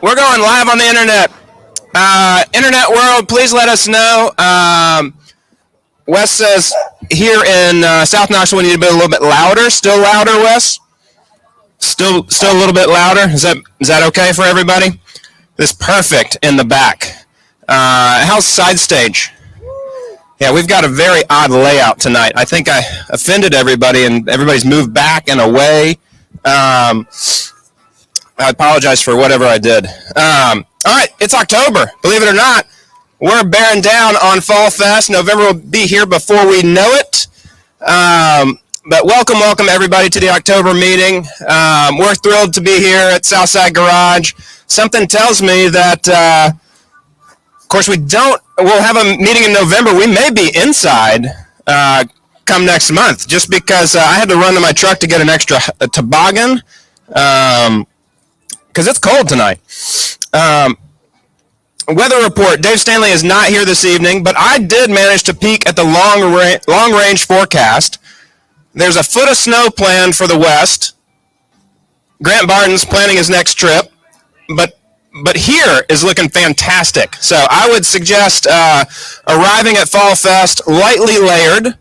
We're going live on the internet. Internet world, please let us know. Wes says here in South Knoxville we need to be a little bit louder. Still louder, Wes? Still a little bit louder. Is that okay for everybody? This is perfect in the back. How's side stage? Yeah, we've got a very odd layout tonight. I think I offended everybody, and everybody's moved back and away. I apologize for whatever I did. All right, it's October. Believe it or not, we're bearing down on Fall Fest. November will be here before we know it. But welcome everybody to the October meeting. We're thrilled to be here at Southside Garage. Something tells me that, of course, we'll have a meeting in November. We may be inside come next month, just because I had to run to my truck to get an extra toboggan. Because it's cold tonight. Weather report. Dave Stanley is not here this evening, but I did manage to peek at the long-range forecast. There's a foot of snow planned for the west. Grant Barton's planning his next trip, but here is looking fantastic. So I would suggest arriving at Fall Fest lightly layered,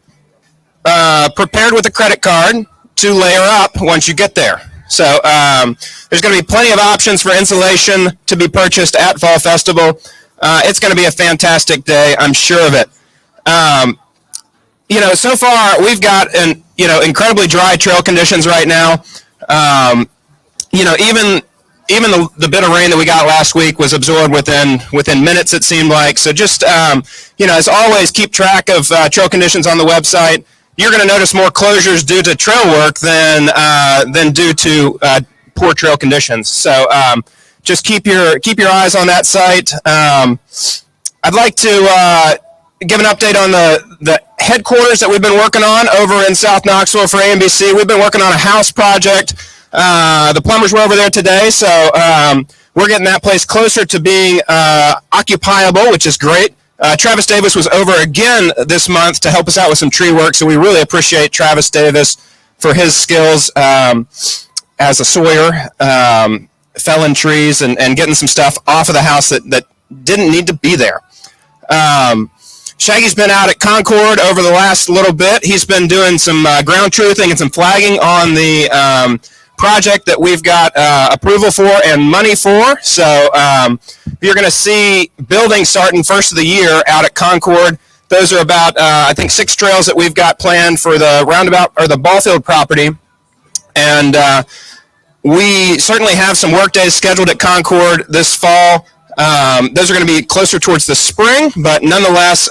prepared with a credit card to layer up once you get there. So there's going to be plenty of options for insulation to be purchased at Fall Festival. It's going to be a fantastic day. I'm sure of it. So far we've got incredibly dry trail conditions right now. Even the bit of rain that we got last week was absorbed within minutes, it seemed like. So just as always, keep track of trail conditions on the website. You're going to notice more closures due to trail work than due to poor trail conditions. So just keep your eyes on that site. I'd like to give an update on the headquarters that we've been working on over in South Knoxville for AMBC. We've been working on a house project. The plumbers were over there today, so we're getting that place closer to being occupiable, which is great. Travis Davis was over again this month to help us out with some tree work, so we really appreciate Travis Davis for his skills as a sawyer, felling trees, and getting some stuff off of the house that didn't need to be there. Shaggy's been out at Concord over the last little bit. He's been doing some ground truthing and some flagging on the project that we've got approval for and money for. So you're going to see building starting first of the year out at Concord. Those are about, I think, 6 trails that we've got planned for the roundabout or the ball field property. And we certainly have some work days scheduled at Concord this fall. Those are going to be closer towards the spring, but nonetheless,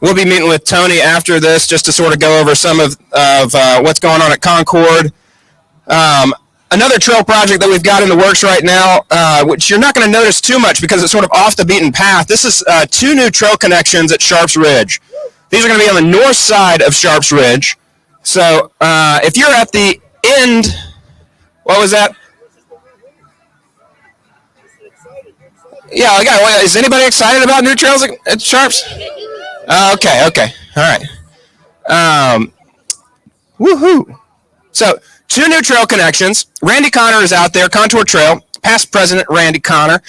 we'll be meeting with Tony after this just to sort of go over some of what's going on at Concord. Another trail project that we've got in the works right now, which you're not going to notice too much because it's sort of off the beaten path. This is 2 new trail connections at Sharps Ridge. These are going to be on the north side of Sharps Ridge. So if you're at the end, what was that? Yeah, is anybody excited about new trails at Sharps? Okay, all right. Woohoo! So 2 new trail connections. Randy Connor is out there, Contour Trail, past president Randy Connor.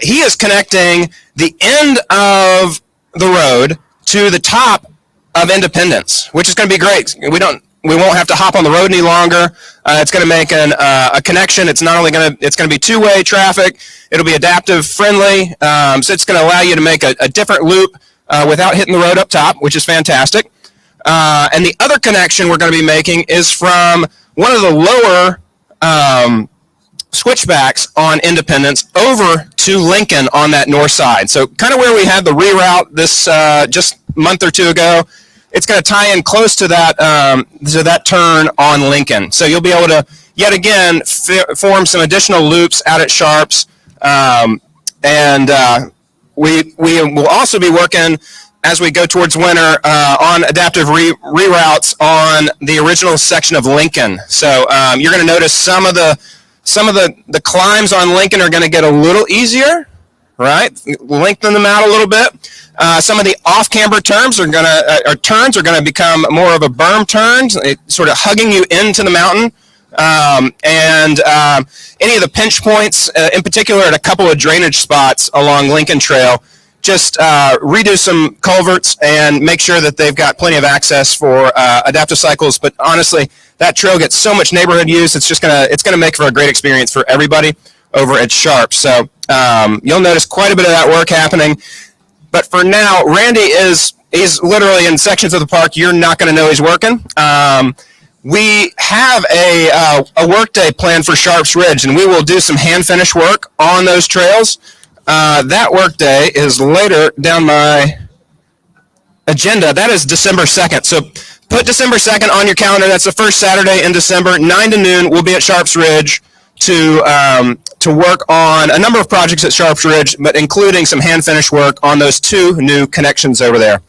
He is connecting the end of the road to the top of Independence, which is going to be great. We won't have to hop on the road any longer. It's going to make a connection. It's going to be 2-way traffic. It'll be adaptive friendly. So it's going to allow you to make a different loop without hitting the road up top, which is fantastic. And the other connection we're going to be making is from one of the lower switchbacks on Independence over to Lincoln on that north side. So kind of where we had the reroute this just a month or 2 ago. It's going to tie in close to that turn on Lincoln. So you'll be able to, yet again, form some additional loops out at Sharps. And we will also be working, as we go towards winter, on adaptive reroutes on the original section of Lincoln. So you're going to notice some of the climbs on Lincoln are going to get a little easier, right? Lengthen them out a little bit. Some of the off-camber turns are going to become more of a berm turn, sort of hugging you into the mountain. and any of the pinch points, in particular at a couple of drainage spots along Lincoln Trail, just redo some culverts and make sure that they've got plenty of access for adaptive cycles. But honestly, that trail gets so much neighborhood use, it's gonna make for a great experience for everybody over at Sharp. So you'll notice quite a bit of that work happening. But for now, Randy is literally in sections of the park you're not going to know he's working. We have a workday plan for Sharps Ridge, and we will do some hand finish work on those trails. That workday is later down my agenda. That is December 2nd. So put December 2nd on your calendar. That's the first Saturday in December, 9 to noon. We'll be at Sharps Ridge to work on a number of projects at Sharps Ridge, but including some hand finish work on those 2 new connections over there.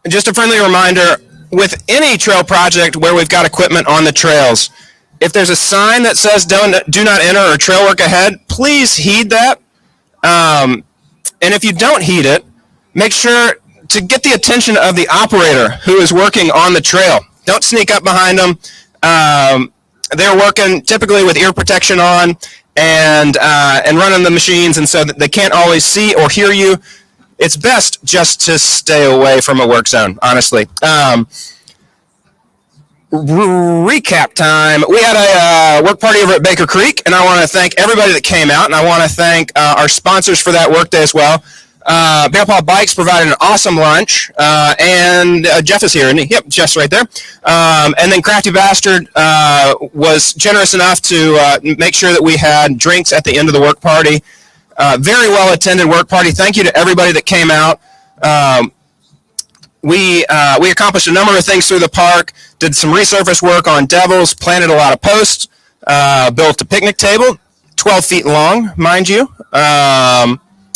Just a friendly reminder, with any trail project where we've got equipment on the trails, if there's a sign that says do not enter or trail work ahead, please heed that. And if you don't heed it, make sure to get the attention of the operator who is working on the trail. Don't sneak up behind them. They're working typically with ear protection on and running the machines, and so that they can't always see or hear you. It's best just to stay away from a work zone, honestly. Recap time. We had a work party over at Baker Creek, and I want to thank everybody that came out, and I want to thank our sponsors for that work day as well. Bear Paw Bikes provided an awesome lunch, and Jeff is here, isn't he? Yep, Jeff's right there. And then Crafty Bastard was generous enough to make sure that we had drinks at the end of the work party. Very well attended work party. Thank you to everybody that came out. We accomplished a number of things through the park, did some resurface work on Devils, planted a lot of posts, built a picnic table, 12 feet long, mind you.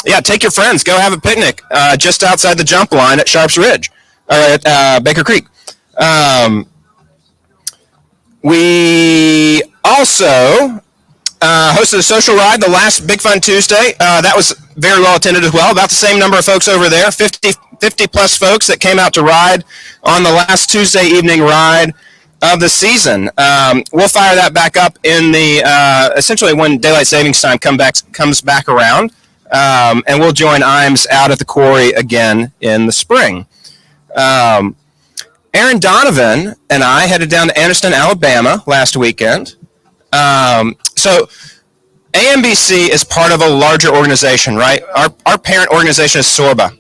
Yeah, take your friends, go have a picnic just outside the jump line at Sharps Ridge, or at Baker Creek. We also hosted a social ride the last Big Fun Tuesday. That was very well attended as well. About the same number of folks over there, 50 plus folks that came out to ride on the last Tuesday evening ride of the season. We'll fire that back up in the essentially when daylight savings time comes back around, and we'll join IMES out at the quarry again in the spring. Aaron Donovan and I headed down to Anniston, Alabama last weekend. So AMBC is part of a larger organization, right? Our parent organization is SORBA.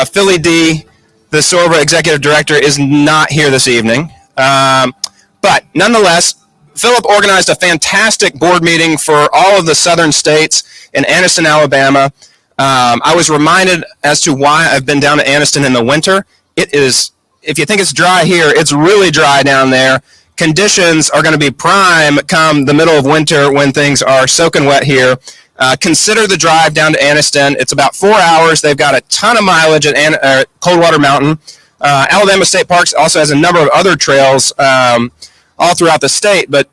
Philly D, the SORBA executive director, is not here this evening. But nonetheless, Philip organized a fantastic board meeting for all of the southern states in Anniston, Alabama. I was reminded as to why I've been down to Anniston in the winter. It is, if you think it's dry here, it's really dry down there. Conditions are going to be prime come the middle of winter when things are soaking wet here. Consider the drive down to Anniston. It's about 4 hours. They've got a ton of mileage at Coldwater Mountain. Alabama State Parks also has a number of other trails all throughout the state, but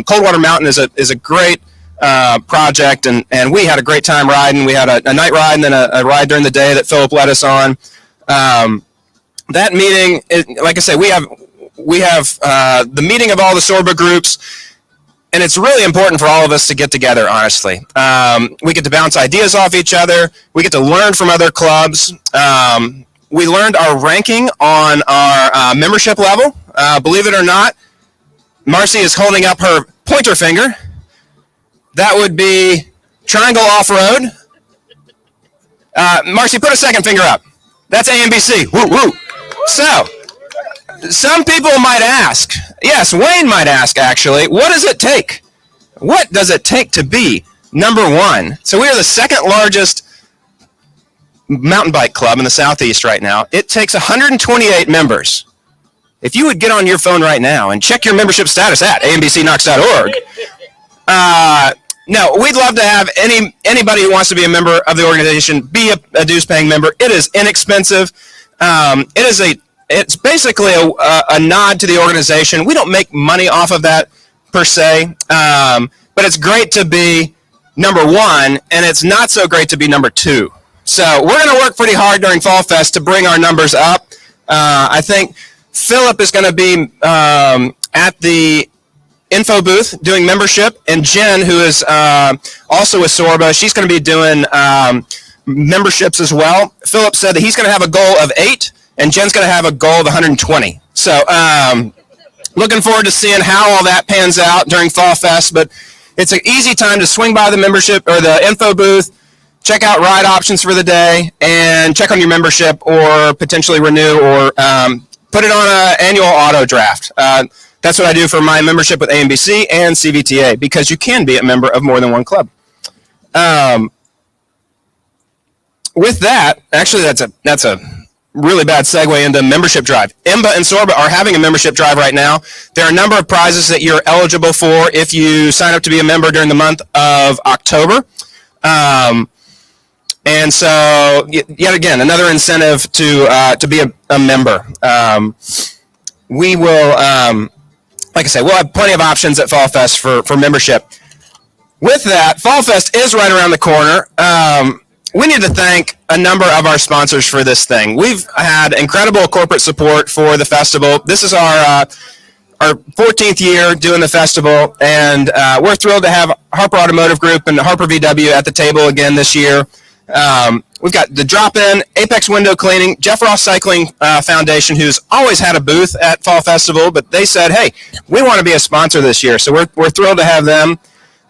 Coldwater Mountain is a great project, and we had a great time riding. We had a night ride and then a ride during the day that Philip led us on. That meeting, like I say, we have the meeting of all the SORBA groups, and it's really important for all of us to get together, honestly. We get to bounce ideas off each other. We get to learn from other clubs. We learned our ranking on our membership level. Believe it or not, Marcy is holding up her pointer finger. That would be Triangle Off-Road. Marcy, put a second finger up. That's AMBC. Woo, woo. So, some people might ask, yes, Wayne might ask actually, what does it take? What does it take to be number one? So we are the second largest mountain bike club in the Southeast right now. It takes 128 members. If you would get on your phone right now and check your membership status at ambcknox.org. No, we'd love to have anybody who wants to be a member of the organization be a dues-paying member. It is inexpensive. It's basically a nod to the organization. We don't make money off of that per se, but it's great to be number one, and it's not so great to be number two. So we're going to work pretty hard during Fall Fest to bring our numbers up. I think Philip is going to be at the info booth doing membership, and Jen, who is also with Sorba, she's going to be doing memberships as well. Philip said that he's going to have a goal of 8, and Jen's going to have a goal of 120. So looking forward to seeing how all that pans out during Fall Fest, but it's an easy time to swing by the membership or the info booth, check out ride options for the day, and check on your membership or potentially renew or put it on an annual auto draft. That's what I do for my membership with AMBC and CVTA, because you can be a member of more than one club. With that, actually, that's a really bad segue into membership drive. IMBA and Sorba are having a membership drive right now. There are a number of prizes that you're eligible for if you sign up to be a member during the month of October. And so, yet again, another incentive to be a member. We will, like I said, we'll have plenty of options at Fall Fest for membership. With that, Fall Fest is right around the corner. We need to thank a number of our sponsors for this thing. We've had incredible corporate support for the festival. This is our 14th year doing the festival, and we're thrilled to have Harper Automotive Group and Harper VW at the table again this year. We've got the Drop-In, Apex Window Cleaning, Jeff Ross Cycling Foundation, who's always had a booth at Fall Festival, but they said, hey, we want to be a sponsor this year, so we're thrilled to have them.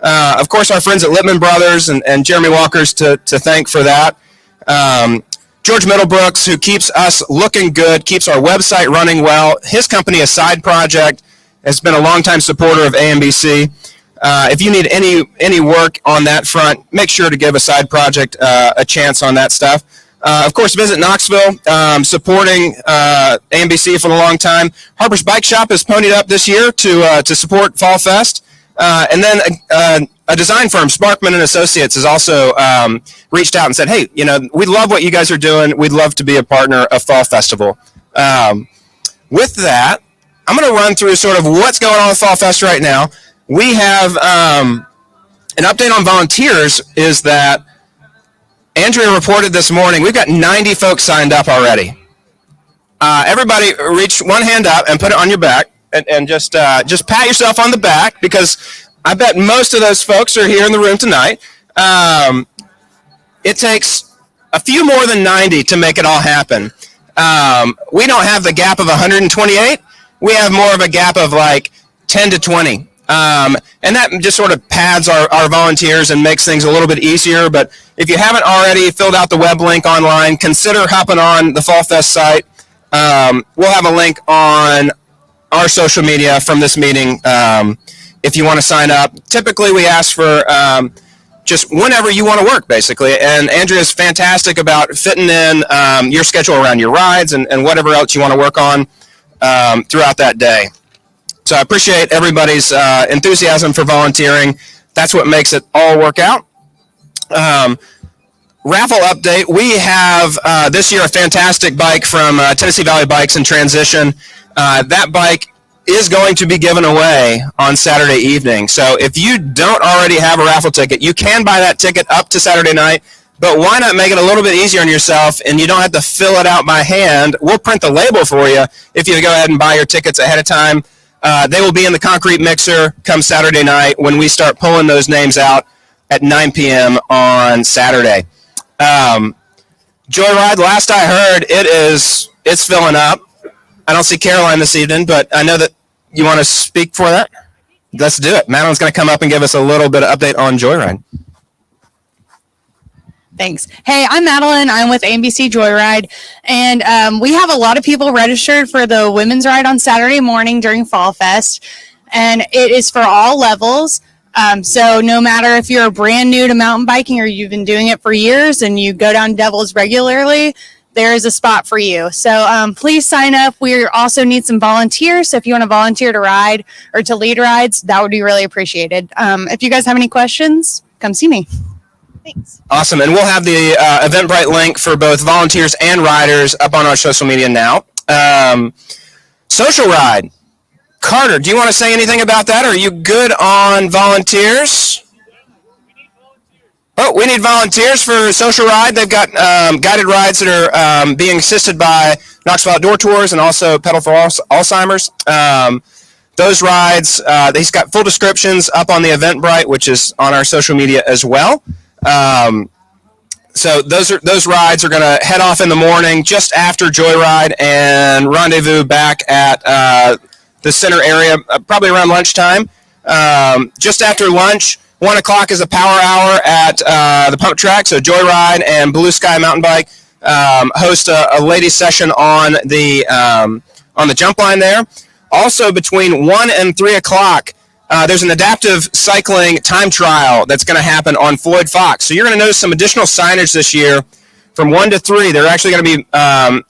Of course, our friends at Littman Brothers and Jeremy Walker's to thank for that. George Middlebrooks, who keeps us looking good, keeps our website running well. His company, A Side Project, has been a longtime supporter of AMBC. If you need any work on that front, make sure to give A Side Project a chance on that stuff. Of course, visit Knoxville, supporting AMBC for a long time. Harper's Bike Shop has ponied up this year to support Fall Fest. And then a design firm, Sparkman and Associates, has also reached out and said, hey, we love what you guys are doing. We'd love to be a partner of Fall Festival. With that, I'm going to run through sort of what's going on with Fall Fest right now. We have an update on volunteers is that Andrea reported this morning, we've got 90 folks signed up already. Everybody reach one hand up and put it on your back. And just pat yourself on the back, because I bet most of those folks are here in the room tonight. It takes a few more than 90 to make it all happen. We don't have the gap of 128. We have more of a gap of like 10 to 20. And that just sort of pads our volunteers and makes things a little bit easier. But if you haven't already filled out the web link online, consider hopping on the Fall Fest site. We'll have a link on our social media from this meeting if you want to sign up. Typically, we ask for just whenever you want to work, basically. And Andrea's fantastic about fitting in your schedule around your rides and whatever else you want to work on throughout that day. So I appreciate everybody's enthusiasm for volunteering. That's what makes it all work out. Raffle update. We have this year a fantastic bike from Tennessee Valley Bikes in transition. That bike is going to be given away on Saturday evening. So if you don't already have a raffle ticket, you can buy that ticket up to Saturday night, but why not make it a little bit easier on yourself and you don't have to fill it out by hand. We'll print the label for you if you go ahead and buy your tickets ahead of time. They will be in the concrete mixer come Saturday night when we start pulling those names out at 9 p.m. on Saturday. Joyride, last I heard, it's filling up. I don't see Caroline this evening, but I know that you want to speak for that. Let's do it. Madeline's going to come up and give us a little bit of update on Joyride. Thanks. Hey, I'm Madeline. I'm with AMBC Joyride, and we have a lot of people registered for the women's ride on Saturday morning during Fall Fest, and it is for all levels. So no matter if you're brand new to mountain biking or you've been doing it for years and you go down Devils regularly, there is a spot for you. So please sign up. We also need some volunteers. So if you want to volunteer to ride or to lead rides, that would be really appreciated. If you guys have any questions, come see me. Thanks. Awesome. And we'll have the Eventbrite link for both volunteers and riders up on our social media now. Social Ride. Carter, do you want to say anything about that? Are you good on volunteers? Oh, we need volunteers for Social Ride. They've got guided rides that are being assisted by Knoxville Outdoor Tours and also Pedal for Alzheimer's. Those rides, he's got full descriptions up on the Eventbrite, which is on our social media as well. So those rides are going to head off in the morning just after Joyride and rendezvous back at the center area, probably around lunchtime. Just after lunch, 1 o'clock is a power hour at the pump track. So Joyride and Blue Sky Mountain Bike host a ladies session on the jump line there. Also between 1 and 3 o'clock, there's an adaptive cycling time trial that's going to happen on Floyd Fox. So you're going to notice some additional signage this year from 1 to 3. They're actually going to be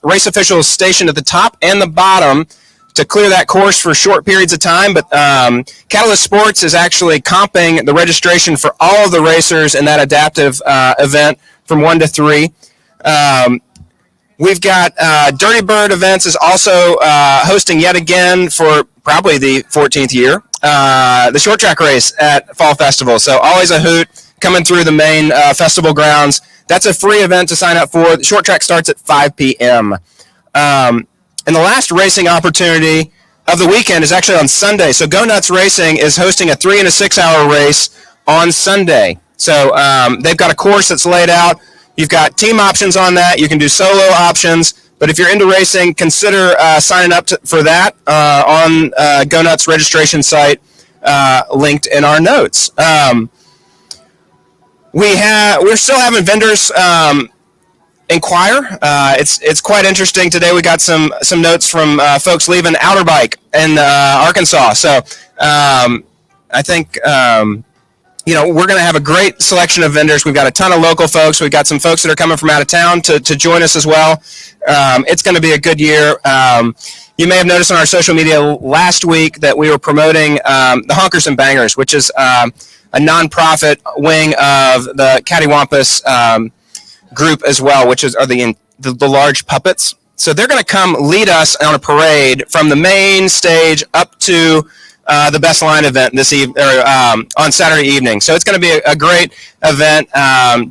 race officials stationed at the top and the bottom to clear that course for short periods of time. But Catalyst Sports is actually comping the registration for all of the racers in that adaptive event from 1 to 3. We've got Dirty Bird Events is also hosting yet again for probably the 14th year, the short track race at Fall Festival. So always a hoot coming through the main festival grounds. That's a free event to sign up for. The short track starts at 5 p.m. And the last racing opportunity of the weekend is actually on Sunday. So Go Nuts Racing is hosting a 3 and a 6 hour race on Sunday. So they've got a course that's laid out. You've got team options on that. You can do solo options. But if you're into racing, consider signing up for that on Go Nuts registration site linked in our notes. We're still having vendors inquire. It's quite interesting today. We got some notes from folks leaving Outer Bike in Arkansas. So I think we're going to have a great selection of vendors. We've got a ton of local folks. We've got some folks that are coming from out of town to join us as well. It's going to be a good year. You may have noticed on our social media last week that we were promoting the Honkers and Bangers, which is a nonprofit wing of the Cattywampus group as well, which are the large puppets. So they're going to come lead us on a parade from the main stage up to the Best Line event on Saturday evening. So it's going to be a great event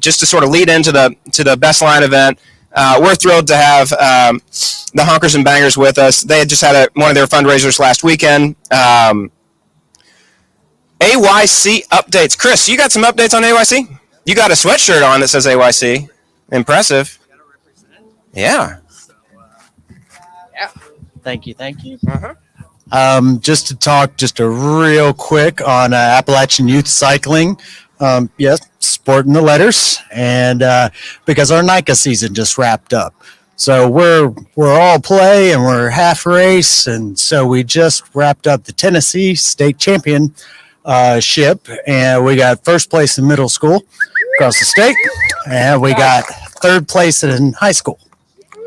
just to sort of lead into the Best Line event. We're thrilled to have the Honkers and Bangers with us. They had just had one of their fundraisers last weekend. AYC updates. Chris, you got some updates on AYC? You got a sweatshirt on that says AYC. Impressive. Yeah. Yeah. Thank you. Uh-huh. Just to talk just a real quick on Appalachian Youth Cycling. Yes, sporting the letters, and because our NICA season just wrapped up. So we're all play and we're half race, and so we just wrapped up the Tennessee State Championship, and we got first place in middle school across the state, and we got third place in high school.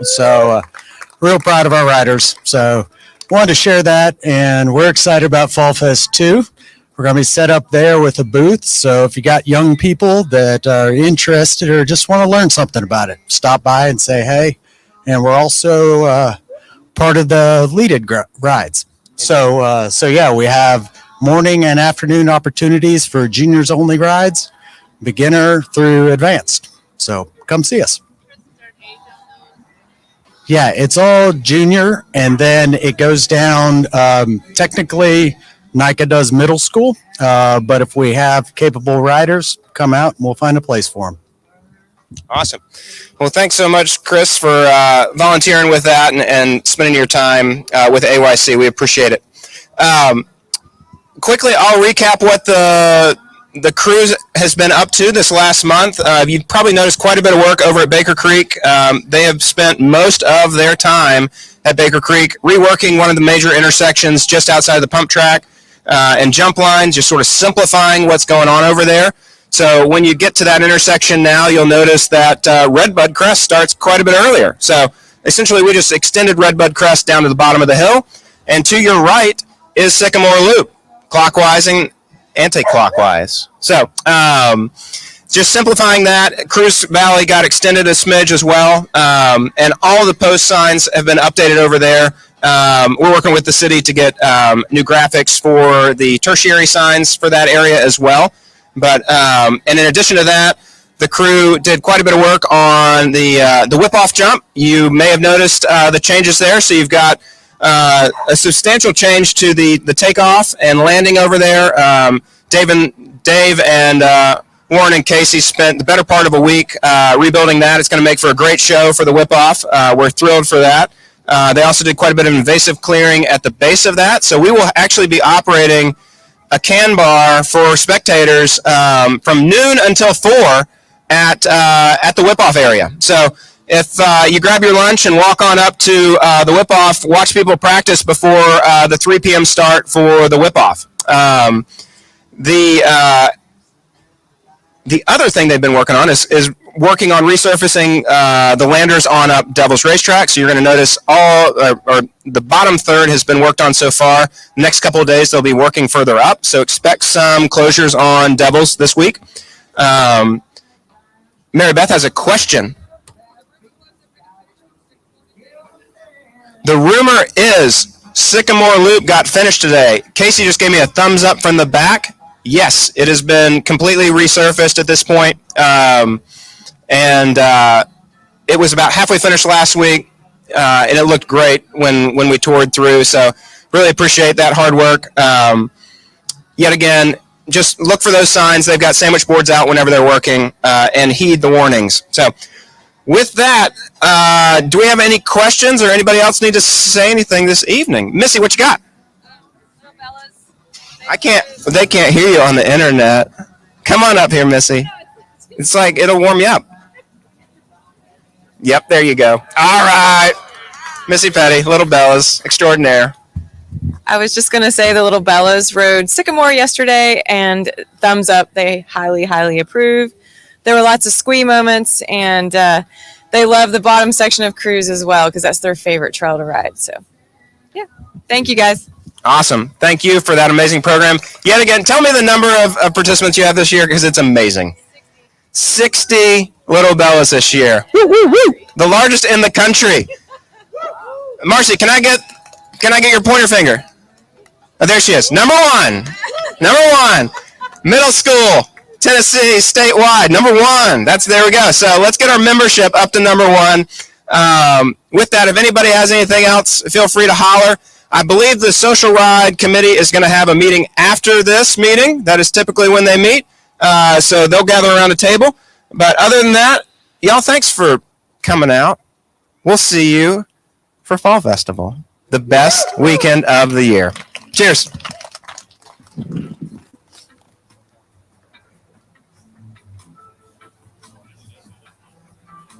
So real proud of our riders. So wanted to share that, and we're excited about Fall Fest 2. We're going to be set up there with a booth. So if you got young people that are interested or just want to learn something about it, stop by and say hey. And we're also part of the leaded rides. So yeah, we have morning and afternoon opportunities for juniors only rides, beginner through advanced. So come see us. Yeah, it's all junior, and then it goes down. Technically, NICA does middle school, but if we have capable riders, come out and we'll find a place for them. Awesome. Well, thanks so much, Chris, for volunteering with that and spending your time with AYC. We appreciate it. Quickly, I'll recap what the cruise has been up to this last month. You've probably noticed quite a bit of work over at Baker Creek. They have spent most of their time at Baker Creek reworking one of the major intersections just outside of the pump track and jump lines, just sort of simplifying what's going on over there. So when you get to that intersection now, you'll notice that Redbud Crest starts quite a bit earlier. So essentially, we just extended Redbud Crest down to the bottom of the hill, and to your right is Sycamore Loop, clockwise and anti-clockwise. So just simplifying that. Cruise Valley got extended a smidge as well, and all the post signs have been updated over there. We're working with the city to get new graphics for the tertiary signs for that area as well. But and in addition to that, The crew did quite a bit of work on the whip-off jump. You may have noticed the changes there. So you've got a substantial change to the takeoff and landing over there. Dave and Warren and Casey spent the better part of a week rebuilding that. It's going to make for a great show for the whip-off. We're thrilled for that. They also did quite a bit of invasive clearing at the base of that. So we will actually be operating a can bar for spectators from noon until 4 at the whip-off area. So if you grab your lunch and walk on up to the whip-off, watch people practice before the 3 p.m. start for the whip-off. The other thing they've been working on is working on resurfacing the landers on up Devil's Racetrack. So you're going to notice or the bottom third has been worked on so far. The next couple of days they'll be working further up. So expect some closures on Devil's this week. Mary Beth has a question. The rumor is Sycamore Loop got finished today. Casey just gave me a thumbs up from the back. Yes, it has been completely resurfaced at this point. And it was about halfway finished last week, and it looked great when we toured through. So really appreciate that hard work. Yet again, just look for those signs. They've got sandwich boards out whenever they're working, and heed the warnings. So with that, do we have any questions or anybody else need to say anything this evening? Missy, what you got? They can't hear you on the internet. Come on up here, Missy. It's like, it'll warm you up. Yep, there you go. All right. Missy Petty, Little Bellas, extraordinaire. I was just going to say the Little Bellas rode Sycamore yesterday, and thumbs up. They highly, highly approve. There were lots of squee moments, and they love the bottom section of Cruise as well because that's their favorite trail to ride. So, yeah. Thank you, guys. Awesome. Thank you for that amazing program. Yet again, tell me the number of participants you have this year because it's amazing. 60 Little Bellas this year. Woo, woo, woo. The largest in the country. Marcy, can I get your pointer finger? Oh, there she is. Number one. Middle school, Tennessee, statewide. Number one. There we go. So let's get our membership up to number one. With that, if anybody has anything else, feel free to holler. I believe the Social Ride Committee is going to have a meeting after this meeting. That is typically when they meet. So they'll gather around a table. But other than that, y'all, thanks for coming out. We'll see you for Fall Festival, the best weekend of the year. Cheers.